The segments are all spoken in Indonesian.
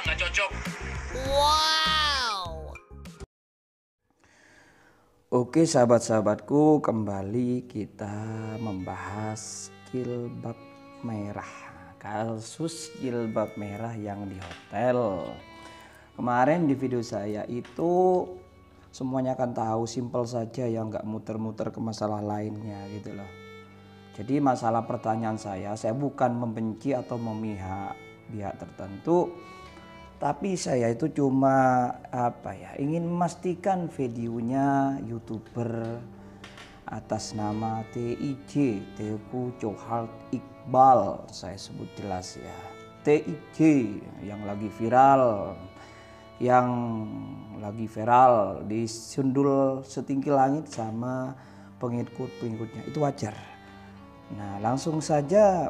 nggak cocok. Wow. Oke sahabat-sahabatku, kembali kita membahas jilbab merah. Kasus jilbab merah yang di hotel. Kemarin di video saya itu semuanya akan tahu, simpel saja ya, nggak muter-muter ke masalah lainnya gitu loh. Jadi masalah pertanyaan saya bukan membenci atau memihak pihak tertentu. Tapi saya itu cuma ingin memastikan videonya YouTuber atas nama TIJ, Teuku Chohard Iqbal, saya sebut jelas ya, TIJ yang lagi viral disundul setinggi langit sama pengikut-pengikutnya, itu wajar. Nah langsung saja,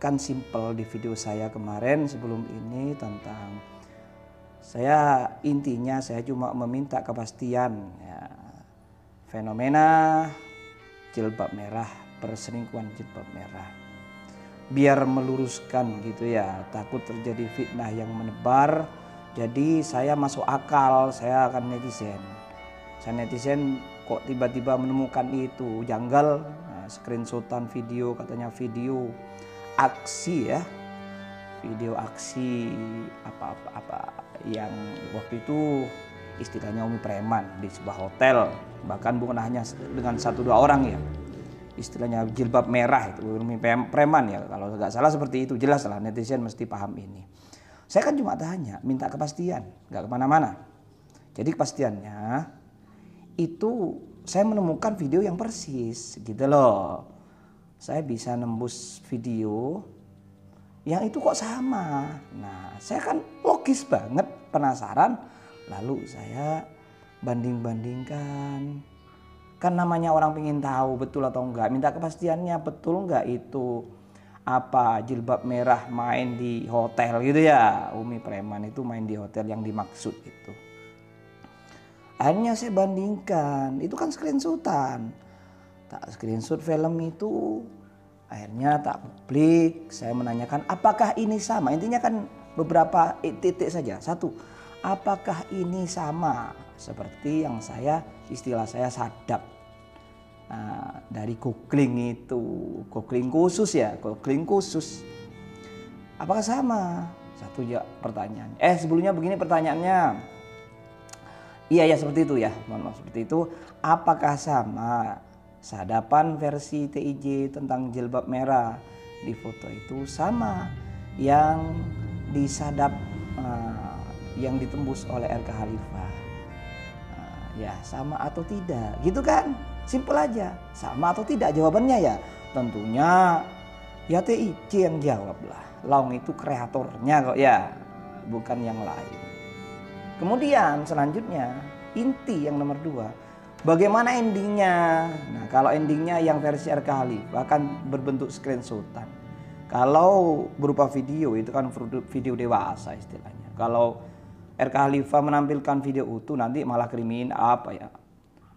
kan simple di video saya kemarin sebelum ini tentang intinya saya cuma meminta kepastian ya, fenomena jilbab merah, perselingkuhan jilbab merah, biar meluruskan gitu ya, takut terjadi fitnah yang menebar. Jadi saya masuk akal, saya akan netizen kok tiba-tiba menemukan itu janggal. Nah, screenshotan video, katanya video aksi ya, video aksi apa yang waktu itu istilahnya Umi Preman di sebuah hotel, bahkan bukan hanya dengan 1-2 orang ya, istilahnya jilbab merah itu Umi Preman ya, kalau nggak salah seperti itu. Jelas lah netizen mesti paham ini. Saya kan cuma tanya, minta kepastian, nggak kemana-mana. Jadi kepastiannya itu saya menemukan video yang persis gitu loh. Saya bisa nembus video yang itu kok sama. Nah saya kan logis banget, penasaran, lalu saya banding-bandingkan. Kan namanya orang pengen tahu betul atau enggak, minta kepastiannya betul enggak itu jilbab merah main di hotel gitu ya, Umi Preman itu main di hotel yang dimaksud itu. Akhirnya saya bandingkan, itu kan screenshotan, tak screenshot film itu. Akhirnya tak publik, saya menanyakan apakah ini sama. Intinya kan beberapa titik saja. 1, apakah ini sama seperti yang istilah saya sadap dari googling itu, googling khusus. Apakah sama? 1 ya pertanyaan. Sebelumnya begini pertanyaannya. Iya ya seperti itu ya, mohon maaf seperti itu. Apakah sama sadapan versi TIJ tentang jilbab merah di foto itu sama yang disadap yang ditembus oleh RK Khalifah? Ya sama atau tidak gitu kan, simpel aja, sama atau tidak jawabannya ya. Tentunya ya TIJ yang jawab lah, Laung itu kreatornya kok ya, bukan yang lain. Kemudian selanjutnya inti yang nomor 2, bagaimana endingnya? Nah kalau endingnya yang versi RK Khalifah akan berbentuk screenshotan. Kalau berupa video itu kan video dewasa istilahnya. Kalau RK Khalifah menampilkan video utuh nanti malah kriminal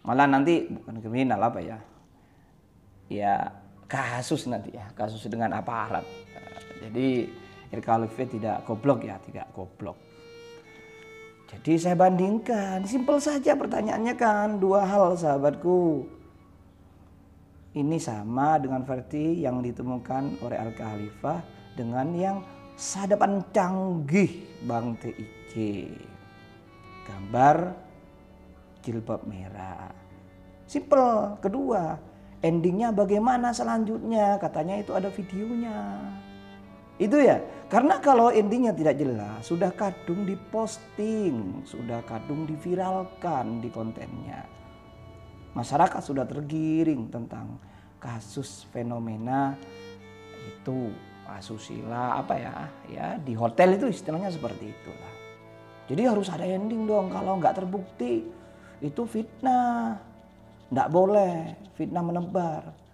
malah nanti bukan kriminal ya kasus nanti ya, kasus dengan aparat. Jadi RK Khalifah tidak goblok. Jadi saya bandingkan, simpel saja pertanyaannya kan, 2 hal sahabatku. Ini sama dengan versi yang ditemukan oleh RK Khalifah dengan yang sadapan canggih Bang TIJ. Gambar jilbab merah. Simpel. Kedua, endingnya bagaimana selanjutnya? Katanya itu ada videonya. Itu ya, karena kalau endingnya tidak jelas, sudah kadung diposting, sudah kadung diviralkan di kontennya. Masyarakat sudah tergiring tentang kasus fenomena itu asusila di hotel itu, istilahnya seperti itulah. Jadi harus ada ending dong, kalau nggak terbukti itu fitnah. Nggak boleh fitnah menebar.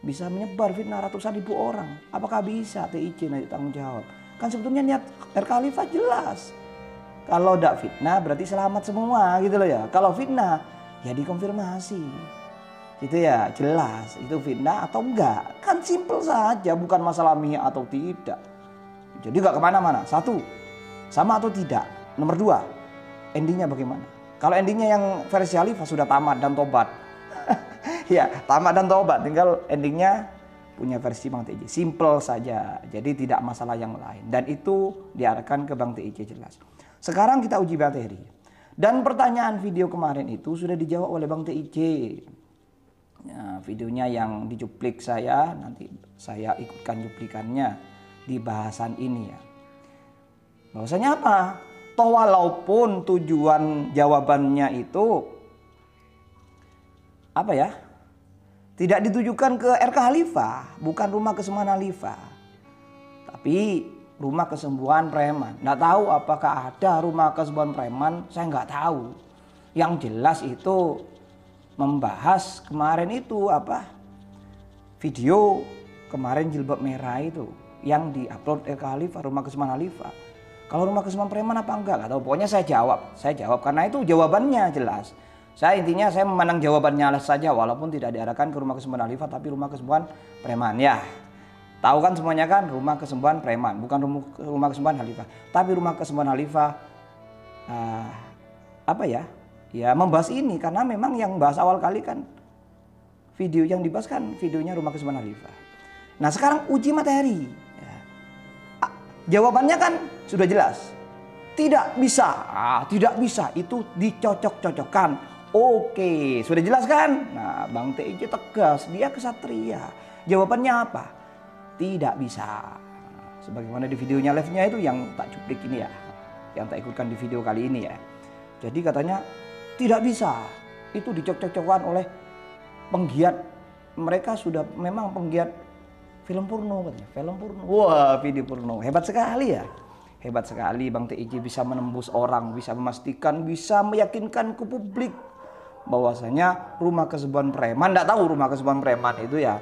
Bisa menyebar fitnah ratusan ribu orang. Apakah bisa TIJ nanti tanggung jawab? Kan sebetulnya niat RK Khalifah jelas. Kalau tidak fitnah berarti selamat semua gitu loh ya. Kalau fitnah ya dikonfirmasi. Gitu ya, jelas itu fitnah atau enggak. Kan simple saja, bukan masalah mihak atau tidak. Jadi enggak kemana-mana. 1, Sama atau tidak? Nomor 2, endingnya bagaimana? Kalau endingnya yang versi Khalifah sudah tamat dan tobat. Ya, tamat dan tobat, tinggal endingnya punya versi Bang TJ. Simple saja, jadi tidak masalah yang lain. Dan itu diarahkan ke Bang TJ jelas. Sekarang kita uji materi. Dan pertanyaan video kemarin itu sudah dijawab oleh Bang TJ. Ya, videonya yang dicuplik saya, nanti saya ikutkan cuplikannya di bahasan ini ya. Bahwasanya apa? Toh walaupun tujuan jawabannya itu apa ya? Tidak ditujukan ke RK Khalifah, bukan rumah kesembuhan Khalifah. Tapi rumah kesembuhan preman. Nggak tahu apakah ada rumah kesembuhan preman, saya nggak tahu. Yang jelas itu membahas kemarin itu apa? Video kemarin jilbab merah itu yang diupload RK Khalifah, rumah kesembuhan Khalifah. Kalau rumah kesembuhan preman apa enggak? Nggak tahu. Pokoknya saya jawab karena itu jawabannya jelas. Saya intinya saya memandang jawabannya saja walaupun tidak diarahkan ke rumah kesembuhan Khalifah tapi rumah kesembuhan preman ya. Tahu kan semuanya kan rumah kesembuhan preman bukan rumah kesembuhan Khalifah. Tapi rumah kesembuhan Khalifah apa ya? Ya membahas ini karena memang yang bahas awal kali kan video yang dibahas kan videonya rumah kesembuhan Khalifah. Nah sekarang uji materi. Ya. Jawabannya kan sudah jelas. Tidak bisa, tidak bisa itu dicocok-cocokkan. Oke, sudah jelas kan? Nah, Bang TJ tegas, dia kesatria. Jawabannya apa? Tidak bisa. Sebagaimana di videonya live-nya itu yang tak cuplik ini ya, yang tak ikutkan di video kali ini ya. Jadi katanya tidak bisa. Itu dicocok-cocokkan oleh penggiat. Mereka sudah memang penggiat film porno katanya, film porno. Wah, video porno. Hebat sekali ya. Hebat sekali Bang TJ bisa menembus orang, bisa memastikan, bisa meyakinkan ke publik bahwasanya rumah kesembuhan preman, enggak tahu rumah kesembuhan preman itu ya.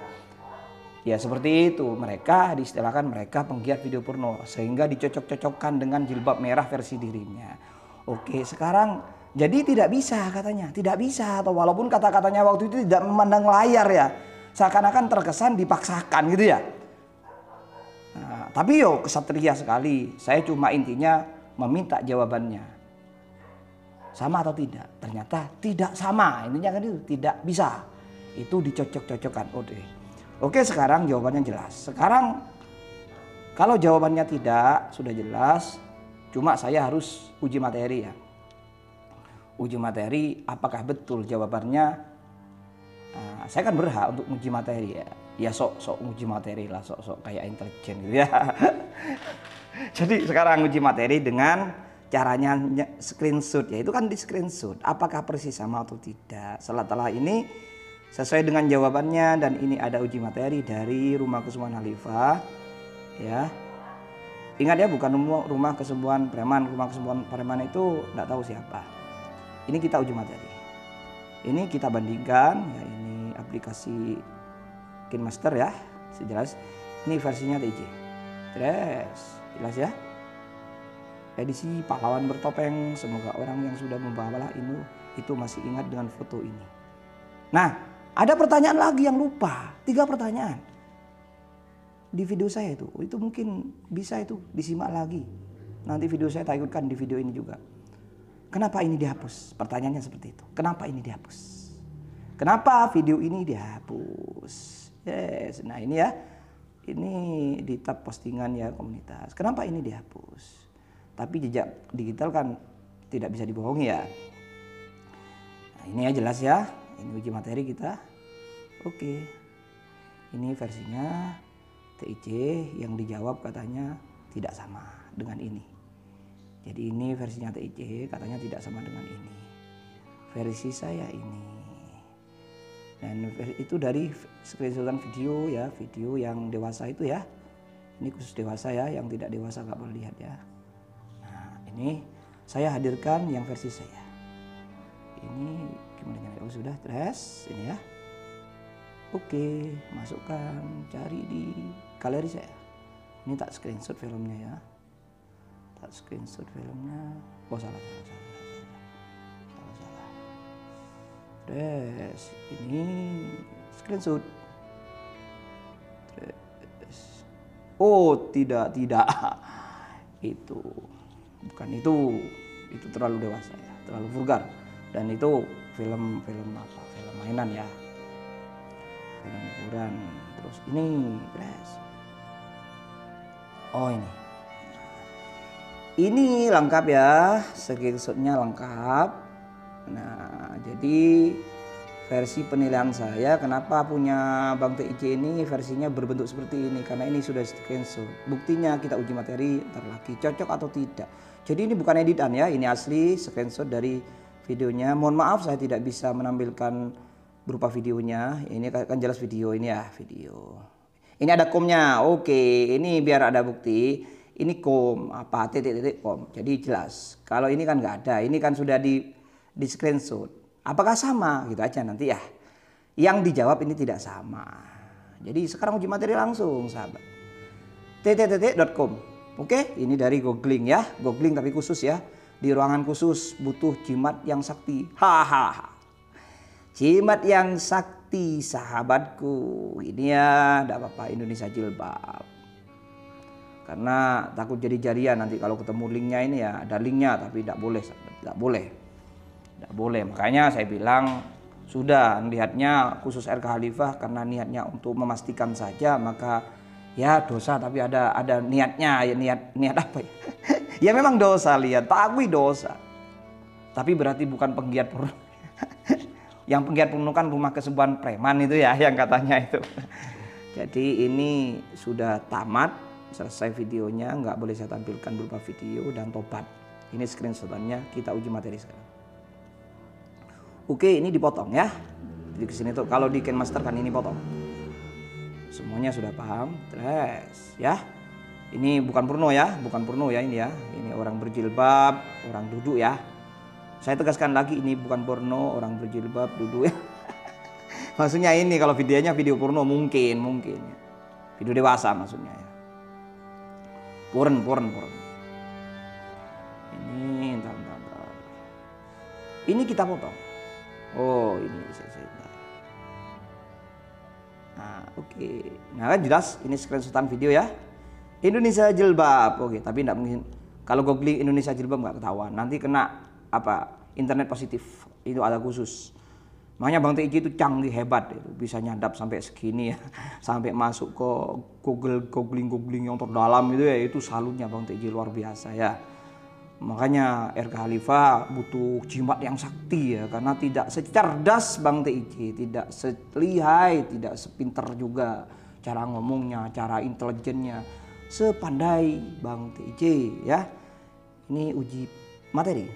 Ya seperti itu, mereka diistilahkan mereka penggiat video porno sehingga dicocok-cocokkan dengan jilbab merah versi dirinya. Oke, sekarang jadi tidak bisa katanya, tidak bisa atau walaupun kata-katanya waktu itu tidak memandang layar ya. Seakan-akan terkesan dipaksakan gitu ya. Nah, tapi yo kesatria sekali. Saya cuma intinya meminta jawabannya. Sama atau tidak? Ternyata tidak sama. Intinya kan itu tidak bisa. Itu dicocok-cocokkan. Oke, sekarang jawabannya jelas. Sekarang kalau jawabannya tidak sudah jelas, cuma saya harus uji materi ya. Uji materi apakah betul jawabannya? Saya kan berhak untuk uji materi ya. Ya sok uji materi lah, sok kayak intelijen gitu ya. Jadi sekarang uji materi dengan caranya screenshot ya, itu kan di screenshot apakah persis sama atau tidak. Setelah ini sesuai dengan jawabannya dan ini ada uji materi dari rumah kesembuhan Khalifah ya. Ingat ya, bukan rumah kesembuhan preman. Rumah kesembuhan preman itu tidak tahu siapa. Ini kita uji materi. Ini kita bandingkan ya, ini aplikasi KineMaster ya, sejelas ini versinya TJ. Jelas ya. Edisi pahlawan bertopeng, semoga orang yang sudah membawa ini itu masih ingat dengan foto ini. Nah, ada pertanyaan lagi yang lupa, 3 pertanyaan di video saya itu mungkin bisa itu disimak lagi. Nanti video saya tayangkan di video ini juga. Kenapa ini dihapus? Pertanyaannya seperti itu. Kenapa ini dihapus? Kenapa video ini dihapus? Yes, nah ini ya, ini di tab postingan ya komunitas. Kenapa ini dihapus? Tapi jejak digital kan tidak bisa dibohongi ya. Nah, ini ya jelas ya, ini uji materi kita. Oke, ini versinya TIC yang dijawab katanya tidak sama dengan ini. Jadi ini versinya TIC katanya tidak sama dengan ini. Versi saya ini. Dan itu dari screenshotan video ya, video yang dewasa itu ya. Ini khusus dewasa ya, yang tidak dewasa nggak boleh lihat ya. Nah ini saya hadirkan yang versi saya. Ini gimana nyari? Oh sudah, terus ini ya. Oke, masukkan, cari di galeri saya. Ini tak screenshot filmnya ya. Tak screenshot filmnya. Oh salah. Terus ini screenshot. Terus. Oh tidak itu bukan itu terlalu dewasa ya, terlalu vulgar, dan itu film apa, film mainan ya, film hiburan. Terus ini guys, oh ini lengkap ya, screenshotnya lengkap. Nah, jadi versi penilaian saya kenapa punya Bang TIC ini versinya berbentuk seperti ini, karena ini sudah screenshot. Buktinya kita uji materi ntar lagi cocok atau tidak. Jadi ini bukan editan ya, ini asli screenshot dari videonya. Mohon maaf saya tidak bisa menampilkan berupa videonya. Ini kan jelas video ini ya, video. Ini ada komnya. Oke, ini biar ada bukti. Ini kom apa titik kom. Jadi jelas. Kalau ini kan nggak ada. Ini kan sudah di screenshot. Apakah sama? Gitu aja nanti ya. Yang dijawab ini tidak sama. Jadi sekarang uji materi langsung, sahabat. tt.com. Oke, ini dari googling ya. Googling tapi khusus ya. Di ruangan khusus butuh jimat yang sakti. Hahaha. Jimat yang sakti, sahabatku. Ini ya, enggak apa-apa, Indonesia Jilbab. Karena takut jadi jarian nanti kalau ketemu linknya ini ya, ada linknya tapi tidak boleh, sahabat. Tidak boleh. Tidak boleh. Makanya saya bilang sudah niatnya khusus RK Khalifah karena niatnya untuk memastikan saja, maka ya dosa tapi ada niatnya ya, niat apa ya? Ya memang dosa, lihat, tak akui dosa. Tapi berarti bukan penggiat porno. Yang penggiat porno kan rumah kesembuhan preman itu ya, yang katanya itu. Jadi ini sudah tamat, selesai videonya, nggak boleh saya tampilkan berupa video dan tobat. Ini screenshotannya, kita uji materi sekarang. Oke, ini dipotong ya. Jadi kesini tuh kalau di KineMaster kan ini potong. Semuanya sudah paham, terus ya. Ini bukan porno ya, bukan porno ya ini ya. Ini orang berjilbab, orang duduk ya. Saya tegaskan lagi, ini bukan porno, orang berjilbab duduk ya. Maksudnya ini kalau videonya video porno mungkin ya. Video dewasa maksudnya ya. Porn. Ini entar. Ini kita potong. Oh, ini saya. Nah, oke. Nah, kan jelas ini screenshotan video ya. Indonesia Jilbab. Oke, tapi enggak mungkin kalau googling Indonesia Jilbab nggak ketahuan. Nanti kena apa? Internet positif. Itu ada khusus. Makanya Bang TIC itu canggih, hebat itu, bisa nyadap sampai segini ya. Sampai masuk ke googling yang terdalam itu ya, itu salutnya Bang TIC luar biasa ya. Makanya RK Khalifah butuh jimat yang sakti ya, karena tidak secerdas Bang TIC, tidak selihai, tidak sepinter juga cara ngomongnya, cara intelijennya, sepandai Bang TIC ya. Ini uji materi.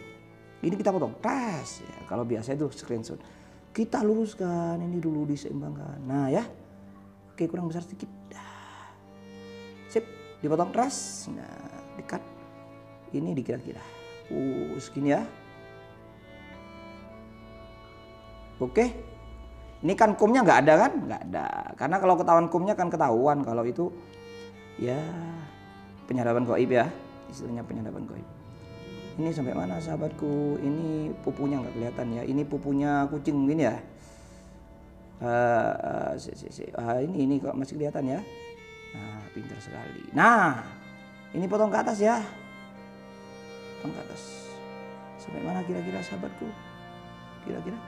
Ini kita potong tes ya. Kalau biasa itu screenshot. Kita luruskan ini dulu, diseimbangkan. Nah ya. Oke, kurang besar sedikit. Dah. Sip, dipotong tes. Nah, dekat. Ini dikira-kira. Segini ya. Oke. Ini kan komnya nggak ada kan? Nggak ada. Karena kalau ketahuan komnya kan ketahuan kalau itu ya penyadapan gaib ya. Istilahnya penyadapan gaib. Ini sampai mana sahabatku? Ini pupunya nggak kelihatan ya. Ini pupunya kucing mungkin ya. Ini kok masih kelihatan ya. Nah, pintar sekali. Nah, ini potong ke atas ya. Potong ke atas. Sampai mana kira-kira sahabatku? Kira-kira?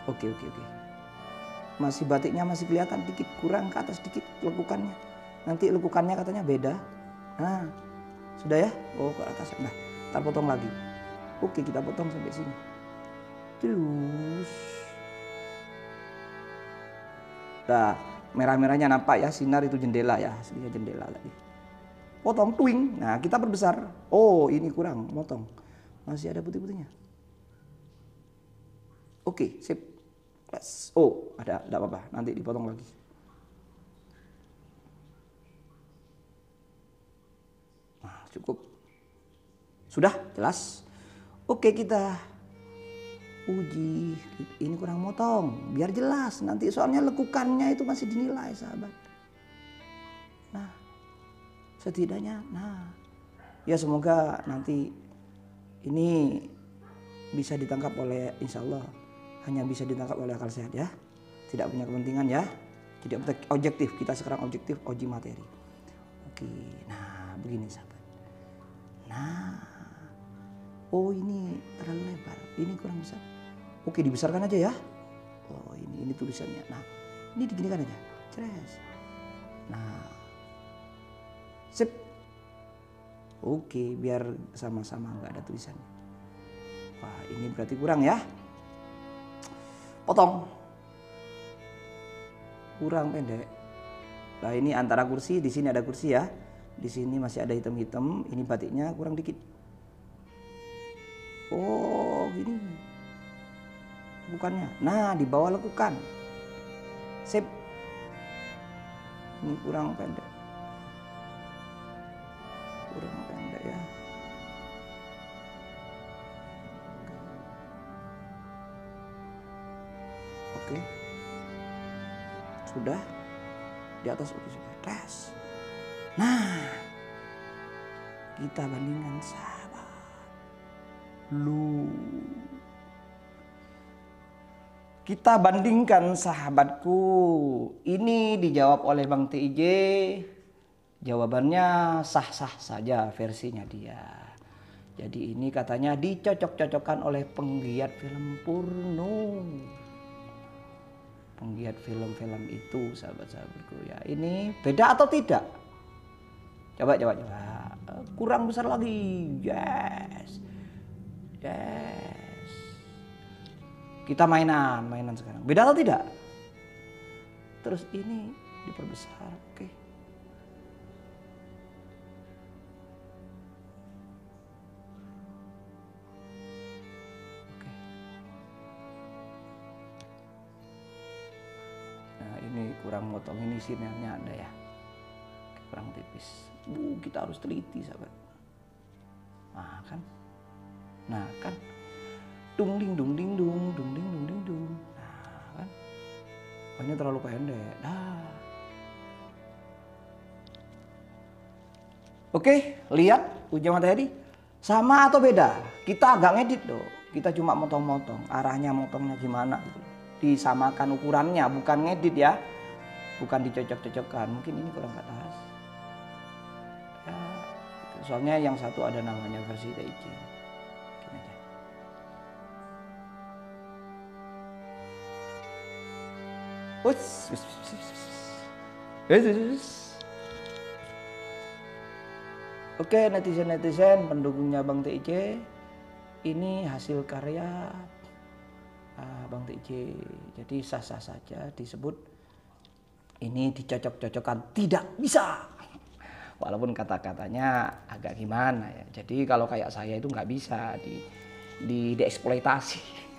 Oke. Masih batiknya masih kelihatan dikit, kurang ke atas dikit lekukannya. Nanti lekukannya katanya beda. Nah, sudah ya? Oh, ke atas. Nah, ntar potong lagi. Oke, kita potong sampai sini. Terus. Nah, merah-merahnya nampak ya, sinar itu jendela ya, aslinya jendela tadi. Potong twing. Nah, kita perbesar. Oh, ini kurang, motong. Masih ada putih-putihnya. Oke, sip. Oh, ada, enggak apa-apa. Nanti dipotong lagi. Nah, cukup. Sudah jelas. Oke, kita uji. Ini kurang motong, biar jelas. Nanti soalnya lekukannya itu masih dinilai, sahabat. Nah, setidaknya, ya semoga nanti ini bisa ditangkap oleh, insya Allah hanya bisa ditangkap oleh akal sehat ya. Tidak punya kepentingan ya. Jadi objektif, kita sekarang objektif uji materi. Oke, nah begini sahabat. Nah, Oh ini terlalu lebar, ini kurang besar. Oke dibesarkan aja ya. Oh ini tulisannya. Nah ini diginikan aja. Ceres. Nah, sip. Oke biar sama-sama nggak ada tulisannya. Wah ini berarti kurang ya. Potong. Kurang pendek. Nah ini antara kursi, di sini ada kursi ya. Di sini masih ada hitam-hitam. Ini batiknya kurang dikit. Oh gini lekukannya. Nah di bawah lekukan. Sip. Ini kurang pendek. Kurang pendek ya. Oke. Sudah. Di atas oke sudah. Tes. Nah. Kita bandingkan sahabat. Kita bandingkan sahabatku. Ini dijawab oleh Bang TIJ. Jawabannya sah-sah saja versinya dia. Jadi ini katanya dicocok-cocokkan oleh penggiat film porno. Penggiat film-film itu sahabat-sahabatku ya. Ini beda atau tidak? Coba. Kurang besar lagi. Yes. Kita mainan sekarang. Beda atau tidak? Terus ini diperbesar. Oke. Nah ini kurang motong, ini sinarnya ada ya. Kurang tipis. Kita harus teliti sahabat. Nah kan. Dung ding dung. Nah kan. Ini terlalu pendek. Nah. Oke, lihat uji materi. Sama atau beda? Kita agak ngedit loh. Kita cuma motong-motong. Arahnya motongnya gimana gitu. Disamakan ukurannya, bukan ngedit ya. Bukan dicocok-cocokkan. Mungkin ini kurang ke atas. Ya, soalnya yang satu ada namanya versi TIJ. Oke netizen pendukungnya Bang TIJ, ini hasil karya Bang TIJ. Jadi sah-sah saja disebut ini dicocok-cocokkan, tidak bisa. Walaupun kata-katanya agak gimana ya. Jadi kalau kayak saya itu nggak bisa dieksploitasi.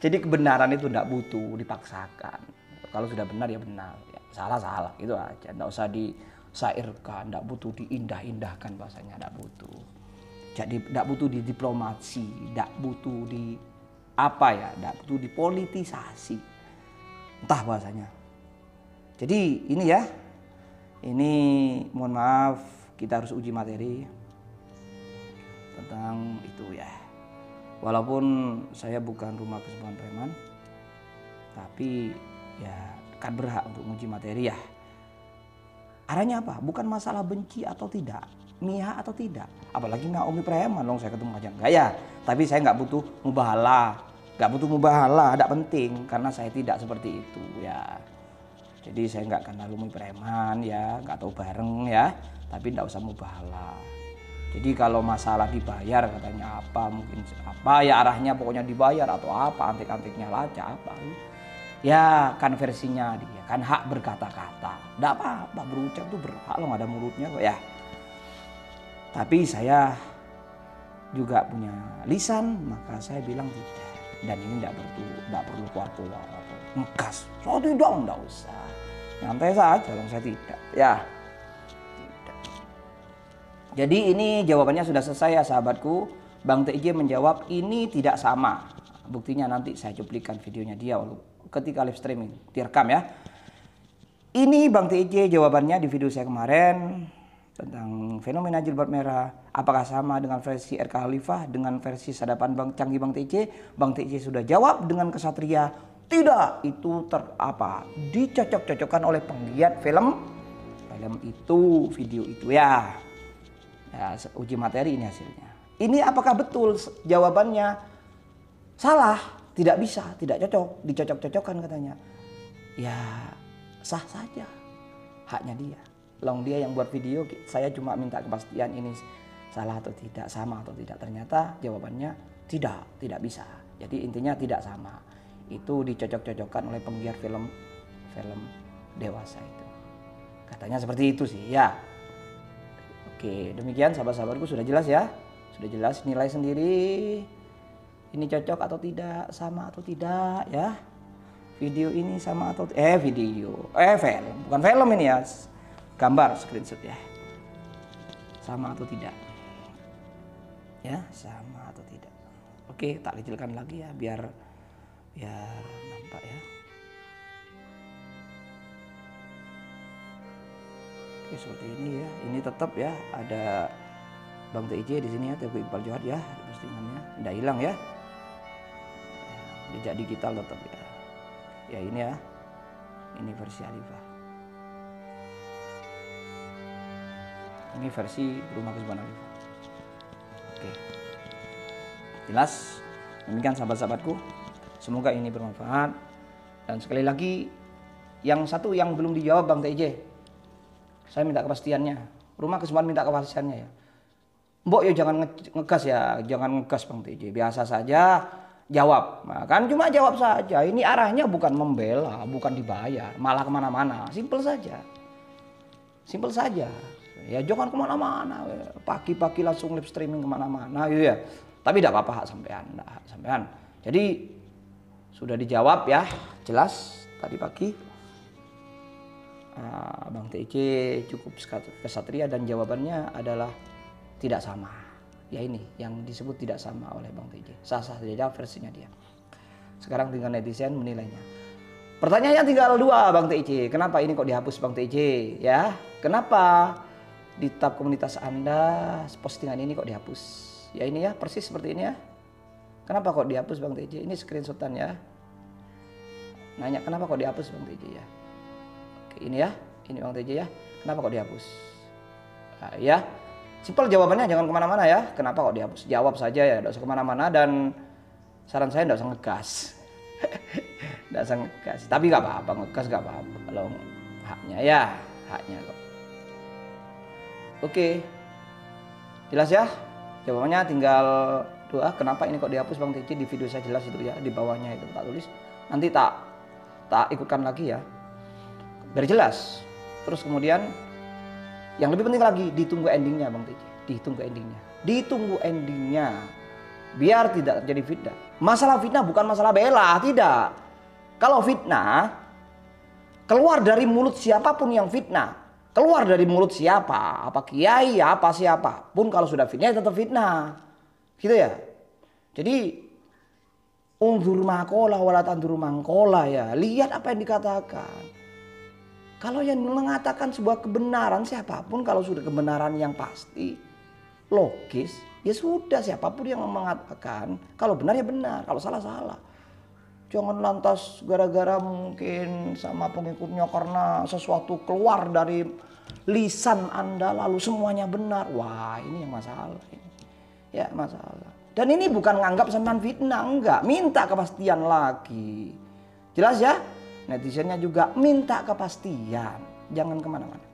Jadi kebenaran itu tidak butuh dipaksakan. Kalau sudah benar ya benar, ya, salah gitu aja. Tidak usah disairkan, tidak butuh diindah-indahkan bahasanya, tidak butuh. Jadi tidak butuh didiplomasi, tidak butuh tidak butuh dipolitisasi. Entah bahasanya. Jadi ini ya, ini mohon maaf kita harus uji materi tentang itu ya. Walaupun saya bukan rumah kesembuhan preman, tapi ya kan berhak untuk menguji materi ya. Arahnya apa? Bukan masalah benci atau tidak, mihak atau tidak. Apalagi Naomi preman dong saya ketemu aja enggak ya. Tapi saya nggak butuh mubahalah, tidak penting karena saya tidak seperti itu ya. Jadi saya nggak kenal Naomi preman ya, nggak tahu bareng ya. Tapi nggak usah mubahalah. Jadi kalau masalah dibayar katanya apa, mungkin apa ya arahnya pokoknya dibayar atau apa, antik-antiknya laca apa. Ya kan versinya dia, kan hak berkata-kata. Tidak apa-apa, berucap tuh berhak loh, nggak ada mulutnya kok ya. Tapi saya juga punya lisan, maka saya bilang tidak. Dan ini tidak perlu keluar-keluar atau ngegas. So tidak usah. Nyantai saja dong, saya tidak. Ya. Jadi ini jawabannya sudah selesai ya sahabatku. Bang TIJ menjawab ini tidak sama. Buktinya nanti saya cuplikan videonya dia ketika live streaming. Direkam ya. Ini Bang TIJ jawabannya di video saya kemarin tentang fenomena jilbab merah. Apakah sama dengan versi RK Khalifah dengan versi sadapan Bang Canggih Bang TIJ? Bang TIJ sudah jawab dengan kesatria. Tidak, itu dicocok-cocokkan oleh penggiat film itu, video itu ya. Ya, uji materi ini hasilnya. Ini apakah betul? Jawabannya salah, tidak bisa, tidak cocok, dicocok-cocokkan katanya. Ya sah saja, haknya dia. Long dia yang buat video, saya cuma minta kepastian ini salah atau tidak, sama atau tidak. Ternyata jawabannya tidak bisa. Jadi intinya tidak sama. Itu dicocok-cocokkan oleh penggiat film dewasa itu. Katanya seperti itu sih ya. Oke, demikian sahabat-sahabatku, sudah jelas ya. Sudah jelas, nilai sendiri ini cocok atau tidak, sama atau tidak ya. Video ini sama atau film, bukan film ini ya. Gambar screenshot ya. Sama atau tidak. Ya, sama atau tidak. Oke, tak kecilkan lagi ya biar nampak ya. Oke, seperti ini ya. Ini tetap ya ada Bang TIJ di sini ya, Teguh Iqbal Johar ya, postingannya tidak hilang ya. Jejak digital tetap ya. Ya ini ya. Ini versi Alifah. Ini versi Rumah Kesuburan Alifah. Oke. Jelas? Demikian sahabat-sahabatku. Semoga ini bermanfaat. Dan sekali lagi, yang satu yang belum dijawab Bang TIJ, saya minta kepastiannya. Rumah Kesuburan minta kepastiannya ya. Mbok ya jangan ngegas ya, jangan ngegas Bang TIJ. Biasa saja jawab. Nah, kan cuma jawab saja. Ini arahnya bukan membela, bukan dibayar, malah kemana-mana. Simpel saja. Simpel saja. Ya jangan kemana-mana. Pagi-pagi langsung live streaming kemana-mana gitu ya. Tapi tidak apa-apa hak sampean. Jadi sudah dijawab ya, jelas tadi pagi. Bang TIJ cukup kesatria dan jawabannya adalah tidak sama. Ya ini yang disebut tidak sama oleh Bang TIJ. Sah-sah saja versinya dia. Sekarang tinggal netizen menilainya. Pertanyaannya tinggal dua Bang TIJ. Kenapa ini kok dihapus Bang TIJ? Ya, kenapa di tab komunitas Anda postingan ini kok dihapus? Ya ini ya, persis seperti ini ya. Kenapa kok dihapus Bang TIJ? Ini screenshotan ya. Nanya kenapa kok dihapus Bang TIJ ya. Oke, ini ya, ini Bang TIJ ya. Kenapa kok dihapus? Nah, ya. Simpel jawabannya, jangan kemana-mana ya. Kenapa kok dihapus? Jawab saja ya, tidak usah kemana-mana. Dan saran saya tidak usah ngegas. Tidak usah ngegas. Tapi nggak apa-apa, ngegas nggak apa-apa. Kalau haknya ya, haknya kok. Oke, jelas ya. Jawabannya tinggal doa. Kenapa ini kok dihapus Bang TIJ? Di video saya jelas itu ya, di bawahnya itu tak tulis. Nanti tak ikutkan lagi ya. Biar jelas. Terus kemudian yang lebih penting lagi, ditunggu endingnya Bang TIJ. Ditunggu endingnya. Biar tidak terjadi fitnah. Masalah fitnah bukan masalah bela, tidak. Kalau fitnah, keluar dari mulut siapapun yang fitnah. Keluar dari mulut siapa, apa kiai, apa siapa pun, kalau sudah fitnah tetap fitnah. Gitu ya. Jadi, unzur makola wala tandur mangkola ya. Lihat apa yang dikatakan. Kalau yang mengatakan sebuah kebenaran siapapun, kalau sudah kebenaran yang pasti, logis, ya sudah siapapun yang mengatakan. Kalau benar ya benar, kalau salah salah. Jangan lantas gara-gara mungkin sama pengikutnya karena sesuatu keluar dari lisan Anda lalu semuanya benar. Wah, ini yang masalah. Ya masalah. Dan ini bukan nganggap sampean fitnah, enggak. Minta kepastian lagi. Jelas ya? Netizennya juga minta kepastian, jangan kemana-mana.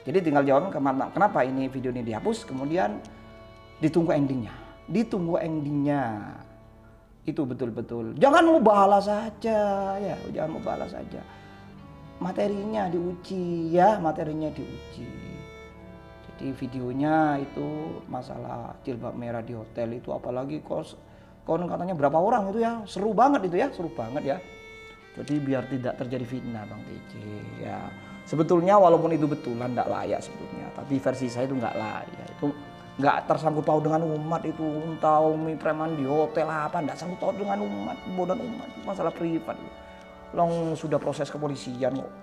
Jadi tinggal jawab kenapa ini video ini dihapus, kemudian ditunggu endingnya. Itu betul-betul. Jangan mubahalah saja, ya, jangan mubahalah saja. Materinya diuji, ya, materinya diuji. Jadi videonya itu masalah jilbab merah di hotel itu, apalagi kon katanya berapa orang itu ya, seru banget itu ya, seru banget ya. Jadi biar tidak terjadi fitnah Bang TIJ ya. Sebetulnya walaupun itu betulan tidak layak sebetulnya. Tapi versi saya itu nggak layak. Itu nggak tersangkut paut dengan umat itu. Tahu Umi preman di hotel apa. Nggak sangkut paut dengan umat. Bodoh umat. Itu masalah privat. Long sudah proses kepolisian kok.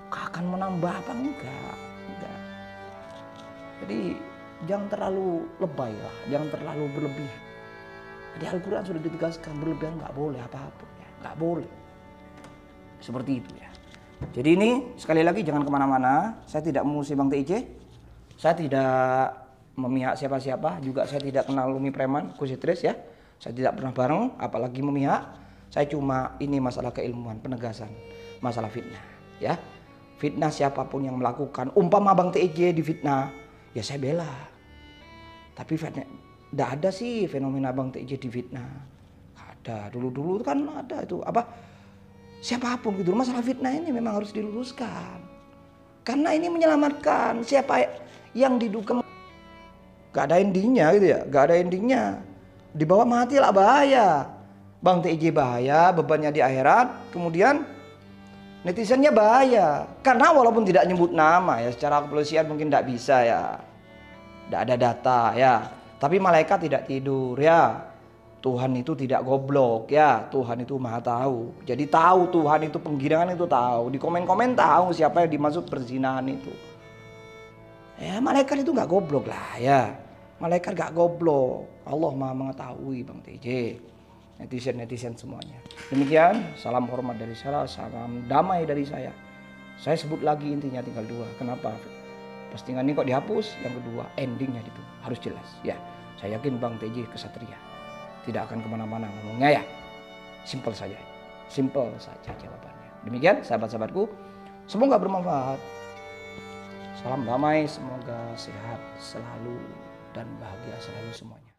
Akan menambah apa enggak. Jadi jangan terlalu lebay lah. Jangan terlalu berlebihan. Di Al-Quran sudah ditegaskan berlebihan nggak boleh apa-apa. Ya. Nggak boleh. Seperti itu ya. Jadi ini sekali lagi jangan kemana-mana. Saya tidak mengusir Bang TIJ. Saya tidak memihak siapa-siapa, juga saya tidak kenal Umi Preman, Kusitris ya. Saya tidak pernah bareng, apalagi memihak. Saya cuma ini masalah keilmuan, penegasan, masalah fitnah ya. Fitnah siapapun yang melakukan, umpama Bang TJ difitnah, ya saya bela. Tapi tidak ada sih fenomena Bang TJ difitnah. Ada, dulu-dulu kan ada itu apa? Siapapun gitu, masalah fitnah ini memang harus diluruskan. Karena ini menyelamatkan siapa yang diduga gak ada endingnya gitu ya, gak ada endingnya. Dibawa mati lah bahaya. Bang TJ bahaya, bebannya di akhirat. Kemudian netizennya bahaya. Karena walaupun tidak nyebut nama ya, secara kepolisian mungkin tidak bisa ya. Tidak ada data ya. Tapi malaikat tidak tidur ya. Tuhan itu tidak goblok ya. Tuhan itu maha tahu. Jadi tahu Tuhan itu penggirangan itu tahu. Di komen-komen tahu siapa yang dimaksud perzinahan itu. Ya malaikat itu nggak goblok lah ya. Malaikat gak goblok. Allah maha mengetahui Bang TJ. Netizen semuanya. Demikian, salam hormat dari saya, salam damai dari saya. Saya sebut lagi intinya tinggal 2. Kenapa? Postingan ini kok dihapus? Yang kedua, endingnya itu harus jelas. Ya, saya yakin Bang TJ kesatria. Tidak akan kemana-mana ngomongnya ya. Simple saja. Simple saja jawabannya. Demikian sahabat-sahabatku. Semoga bermanfaat. Salam damai, semoga sehat selalu dan bahagia selalu semuanya.